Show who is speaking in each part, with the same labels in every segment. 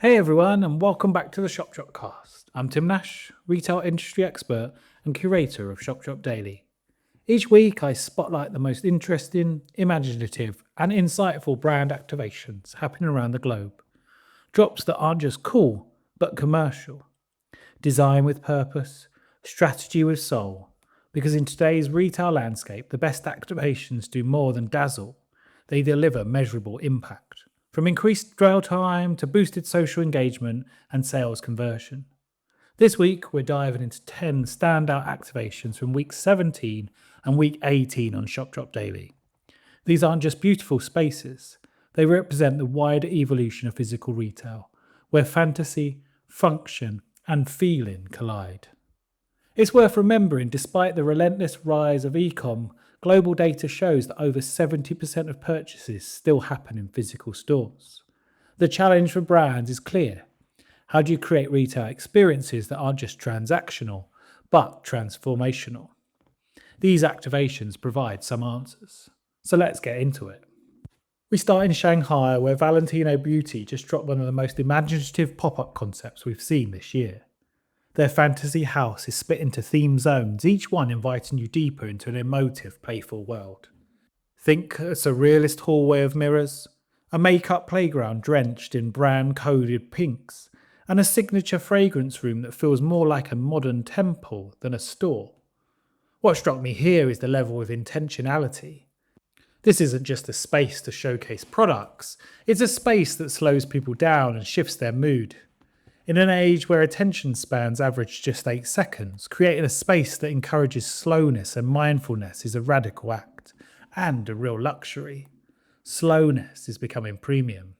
Speaker 1: Hey everyone, and welcome back to the Shop Dropcast. I'm Tim Nash, retail industry expert and curator of Shop Drop Daily. Each week, I spotlight the most interesting, imaginative, and insightful brand activations happening around the globe. Drops that aren't just cool, but commercial. Design with purpose, strategy with soul. Because in today's retail landscape, the best activations do more than dazzle, they deliver measurable impact. From increased dwell time to boosted social engagement and sales conversion. This week, we're diving into 10 standout activations from week 17 and week 18 on Shop Drop Daily. These aren't just beautiful spaces, they represent the wider evolution of physical retail, where fantasy, function, and feeling collide. It's worth remembering, despite the relentless rise of e-com, global data shows that over 70% of purchases still happen in physical stores. The challenge for brands is clear. How do you create retail experiences that aren't just transactional, but transformational? These activations provide some answers. So let's get into it. We start in Shanghai, where Valentino Beauty just dropped one of the most imaginative pop-up concepts we've seen this year. Their fantasy house is split into theme zones, each one inviting you deeper into an emotive, playful world. Think a surrealist hallway of mirrors, a makeup playground drenched in brand-coded pinks, and a signature fragrance room that feels more like a modern temple than a store. What struck me here is the level of intentionality. This isn't just a space to showcase products, it's a space that slows people down and shifts their mood. In an age where attention spans average just 8 seconds, creating a space that encourages slowness and mindfulness is a radical act, and a real luxury. Slowness is becoming premium.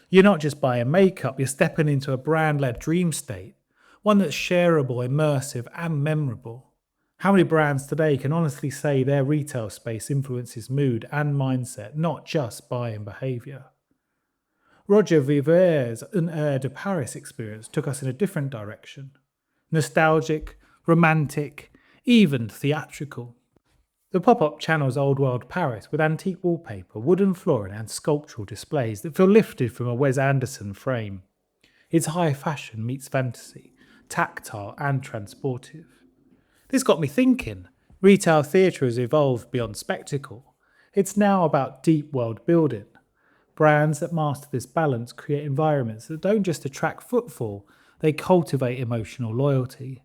Speaker 1: You're not just buying makeup, you're stepping into a brand-led dream state, one that's shareable, immersive, and memorable. How many brands today can honestly say their retail space influences mood and mindset, not just buying behaviour? Roger Vivier's Un Air de Paris experience took us in a different direction. Nostalgic, romantic, even theatrical. The pop-up channels old world Paris with antique wallpaper, wooden flooring and sculptural displays that feel lifted from a Wes Anderson frame. It's high fashion meets fantasy, tactile and transportive. This got me thinking. Retail theatre has evolved beyond spectacle. It's now about deep world building. Brands that master this balance create environments that don't just attract footfall, they cultivate emotional loyalty.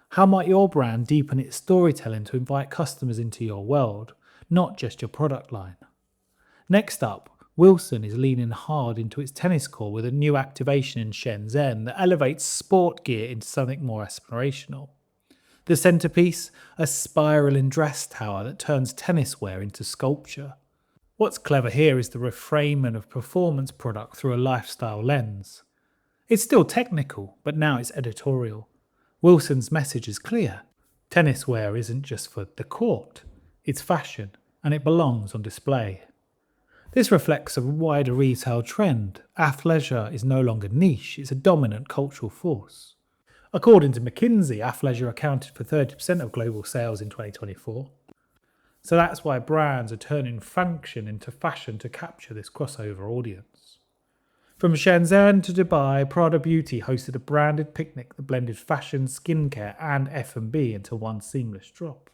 Speaker 1: How might your brand deepen its storytelling to invite customers into your world, not just your product line? Next up, Wilson is leaning hard into its tennis court with a new activation in Shenzhen that elevates sport gear into something more aspirational. The centerpiece, a spiraling dress tower that turns tennis wear into sculpture. What's clever here is the reframing of performance product through a lifestyle lens. It's still technical, but now it's editorial. Wilson's message is clear. Tennis wear isn't just for the court, it's fashion, and it belongs on display. This reflects a wider retail trend. Athleisure is no longer niche, it's a dominant cultural force. According to McKinsey, athleisure accounted for 30% of global sales in 2024. So that's why brands are turning function into fashion to capture this crossover audience. From Shenzhen to Dubai, Prada Beauty hosted a branded picnic that blended fashion, skincare and F&B into one seamless drop.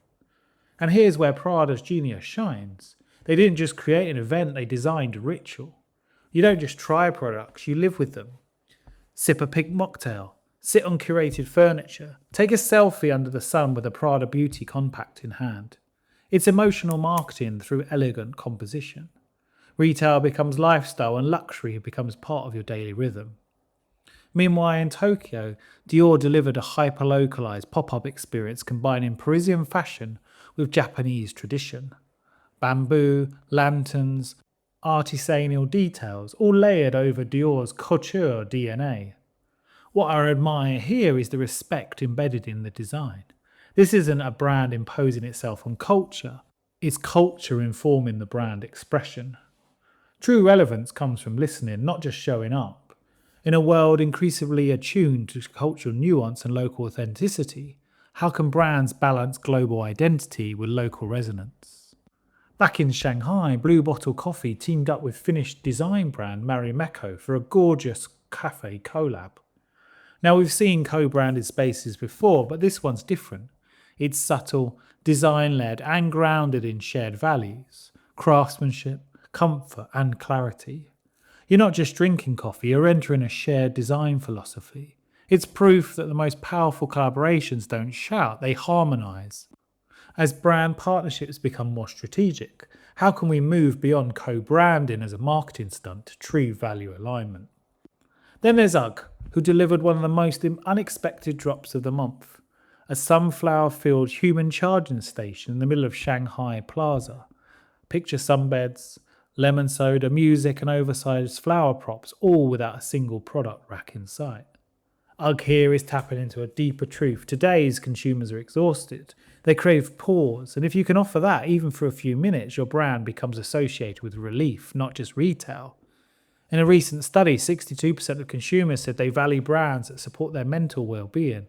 Speaker 1: And here's where Prada's genius shines. They didn't just create an event, they designed a ritual. You don't just try products, you live with them. Sip a pink mocktail, sit on curated furniture, take a selfie under the sun with a Prada Beauty compact in hand. It's emotional marketing through elegant composition. Retail becomes lifestyle and luxury becomes part of your daily rhythm. Meanwhile, in Tokyo, Dior delivered a hyper-localized pop-up experience combining Parisian fashion with Japanese tradition. Bamboo, lanterns, artisanal details, all layered over Dior's couture DNA. What I admire here is the respect embedded in the design. This isn't a brand imposing itself on culture, it's culture informing the brand expression. True relevance comes from listening, not just showing up. In a world increasingly attuned to cultural nuance and local authenticity, how can brands balance global identity with local resonance? Back in Shanghai, Blue Bottle Coffee teamed up with Finnish design brand Marimekko for a gorgeous café collab. Now, we've seen co-branded spaces before, but this one's different. It's subtle, design-led, and grounded in shared values, craftsmanship, comfort, and clarity. You're not just drinking coffee, you're entering a shared design philosophy. It's proof that the most powerful collaborations don't shout, they harmonise. As brand partnerships become more strategic, how can we move beyond co-branding as a marketing stunt to true value alignment? Then there's UGG, who delivered one of the most unexpected drops of the month. A sunflower-filled human charging station in the middle of Shanghai Plaza. Picture sunbeds, lemon soda, music and oversized flower props, all without a single product rack in sight. UGG here is tapping into a deeper truth. Today's consumers are exhausted. They crave pause, and if you can offer that even for a few minutes, your brand becomes associated with relief, not just retail. In a recent study, 62% of consumers said they value brands that support their mental well-being.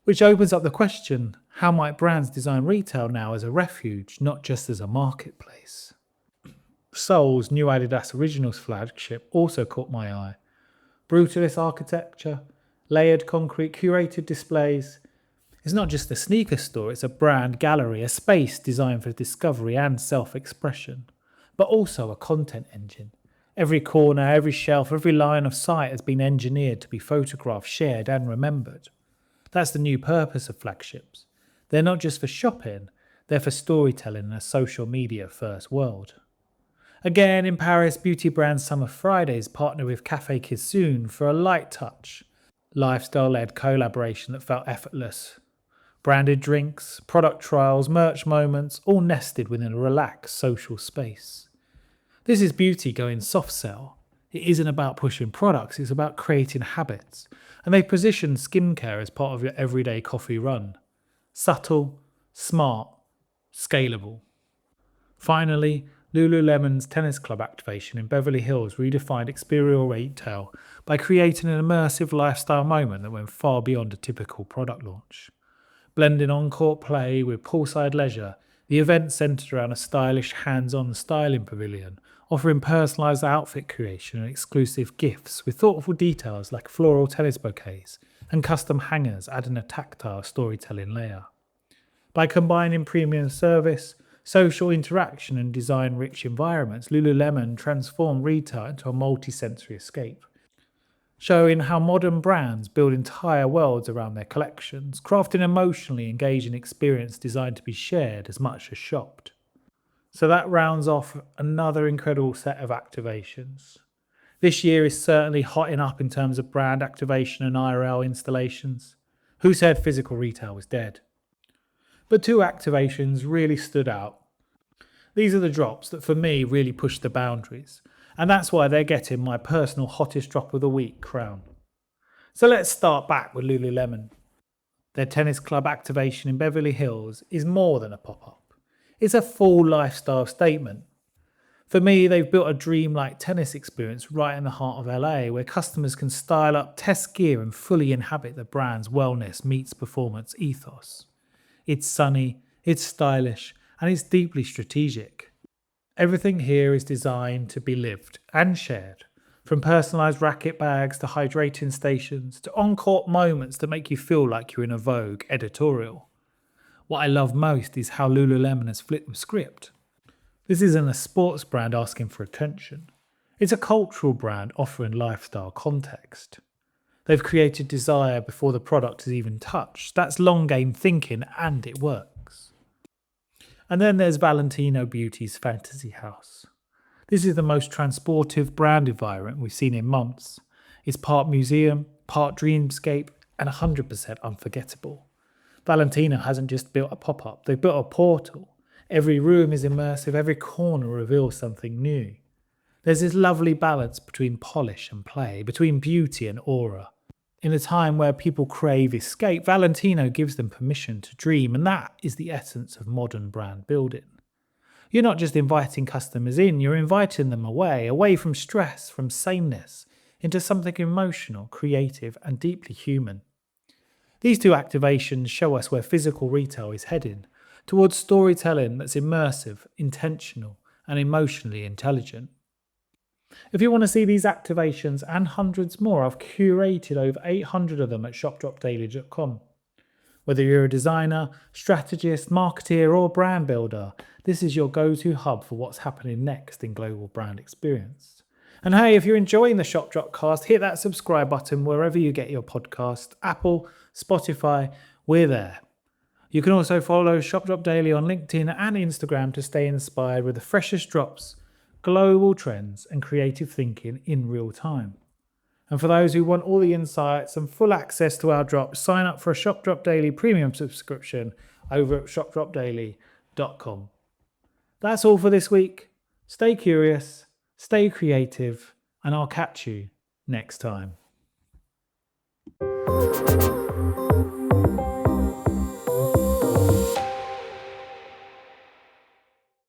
Speaker 1: Which opens up the question, how might brands design retail now as a refuge, not just as a marketplace? Seoul's new Adidas Originals flagship also caught my eye. Brutalist architecture, layered concrete, curated displays. It's not just a sneaker store, it's a brand gallery, a space designed for discovery and self-expression, but also a content engine. Every corner, every shelf, every line of sight has been engineered to be photographed, shared and remembered. That's the new purpose of flagships. They're not just for shopping, they're for storytelling in a social media first world. Again, in Paris, beauty brand Summer Fridays partnered with Café Kissoon for a light touch, lifestyle-led collaboration that felt effortless. Branded drinks, product trials, merch moments, all nested within a relaxed social space. This is beauty going soft sell. It isn't about pushing products, it's about creating habits. And they position skincare as part of your everyday coffee run. Subtle, smart, scalable. Finally, Lululemon's tennis club activation in Beverly Hills redefined experiential retail by creating an immersive lifestyle moment that went far beyond a typical product launch. Blending on-court play with poolside leisure, the event centered around a stylish, hands-on styling pavilion, offering personalized outfit creation and exclusive gifts with thoughtful details like floral tennis bouquets and custom hangers adding a tactile storytelling layer. By combining premium service, social interaction and design-rich environments, Lululemon transformed retail into a multi-sensory escape, showing how modern brands build entire worlds around their collections, crafting emotionally engaging experience designed to be shared as much as shopped. So that rounds off another incredible set of activations. This year is certainly hotting up in terms of brand activation and IRL installations. Who said physical retail was dead? But two activations really stood out. These are the drops that for me really push the boundaries, and that's why they're getting my personal hottest drop of the week crown. So let's start back with Lululemon. Their tennis club activation in Beverly Hills is more than a pop-up. It's a full lifestyle statement. For me, they've built a dream-like tennis experience right in the heart of LA, where customers can style up, test gear and fully inhabit the brand's wellness meets performance ethos. It's sunny, it's stylish, and it's deeply strategic. Everything here is designed to be lived and shared, from personalised racket bags to hydrating stations to on-court moments that make you feel like you're in a Vogue editorial. What I love most is how Lululemon has flipped the script. This isn't a sports brand asking for attention. It's a cultural brand offering lifestyle context. They've created desire before the product is even touched. That's long game thinking and it works. And then there's Valentino Beauty's Fantasy House. This is the most transportive brand environment we've seen in months. It's part museum, part dreamscape, and 100% unforgettable. Valentino hasn't just built a pop-up, they've built a portal. Every room is immersive, every corner reveals something new. There's this lovely balance between polish and play, between beauty and aura. In a time where people crave escape, Valentino gives them permission to dream, and that is the essence of modern brand building. You're not just inviting customers in, you're inviting them away from stress, from sameness, into something emotional, creative, and deeply human. These two activations show us where physical retail is heading, towards storytelling that's immersive, intentional, and emotionally intelligent. If you want to see these activations and hundreds more, I've curated over 800 of them at shopdropdaily.com. Whether you're a designer, strategist, marketeer, or brand builder, this is your go-to hub for what's happening next in global brand experience. And hey, if you're enjoying the Shop Dropcast, hit that subscribe button wherever you get your podcast. Apple, Spotify, we're there. You can also follow Shop Drop Daily on LinkedIn and Instagram to stay inspired with the freshest drops, global trends, and creative thinking in real time. And for those who want all the insights and full access to our drops, sign up for a Shop Drop Daily premium subscription over at shopdropdaily.com. That's all for this week. Stay curious, stay creative, and I'll catch you next time.